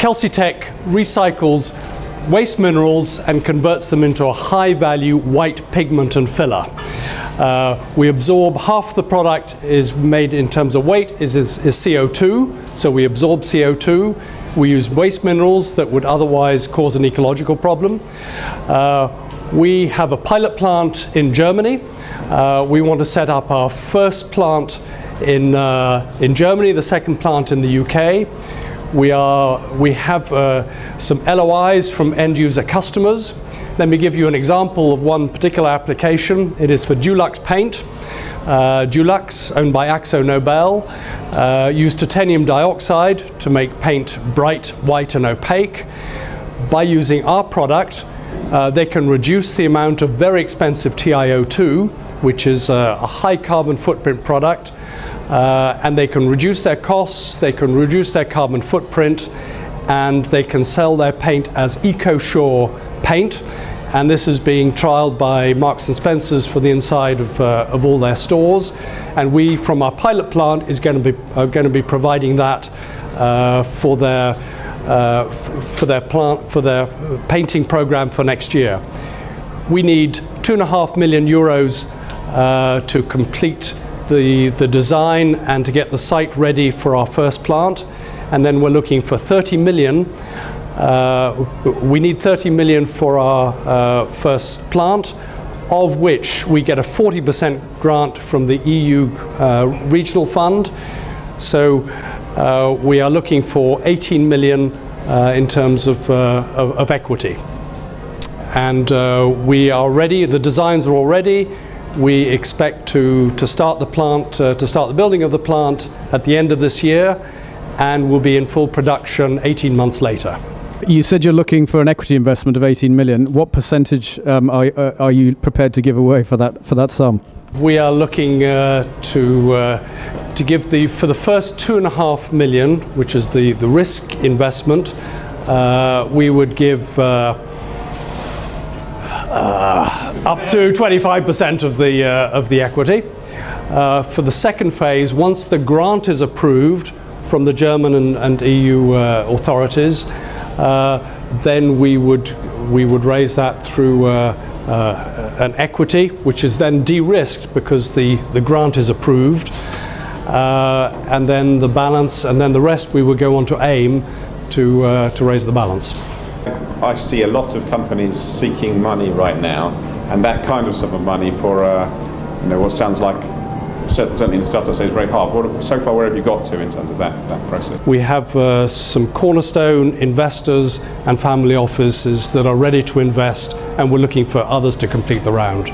CalciTech recycles waste minerals and converts them into a high-value white pigment and filler. We absorb half the product is made in terms of weight is CO2, so we absorb CO2. We use waste minerals that would otherwise cause an ecological problem. We have a pilot plant in Germany. We want to set up our first plant in Germany, the second plant in the UK. We have some LOIs from end user customers. Let me give you an example of one particular application. It is for Dulux paint. Dulux, owned by AkzoNobel, used titanium dioxide to make paint bright, white and opaque. By using our product, they can reduce the amount of very expensive TiO2, which is a high carbon footprint product, and they can reduce their costs, they can reduce their carbon footprint, and they can sell their paint as EcoSure paint. And this is being trialed by Marks & Spencer's for the inside of all their stores. And we, from our pilot plant, are going to be providing that for their painting program for next year. We need €2.5 million to complete the design and to get the site ready for our first plant. And then we're looking for 30 million. We need 30 million for our first plant, of which we get a 40% grant from the EU regional fund. So we are looking for 18 million in terms of equity. And we are ready, the designs are all ready. We expect to start the plant, to start the building of the plant at the end of this year, and we'll be in full production 18 months later. You said you're looking for an equity investment of 18 million. What percentage are you prepared to give away for that sum? We are looking to give for the first 2.5 million, which is the risk investment. We would give up to 25% of the equity. For the second phase, once the grant is approved from the German and EU authorities, then we would raise that through an equity, which is then de-risked because the grant is approved, and then the balance, and then the rest we would go on to AIM to raise the balance. I see a lot of companies seeking money right now, and that kind of sum of money for what sounds like, certainly in the startup stage, very hard. So far, where have you got to in terms of that process? We have some cornerstone investors and family offices that are ready to invest, and we're looking for others to complete the round.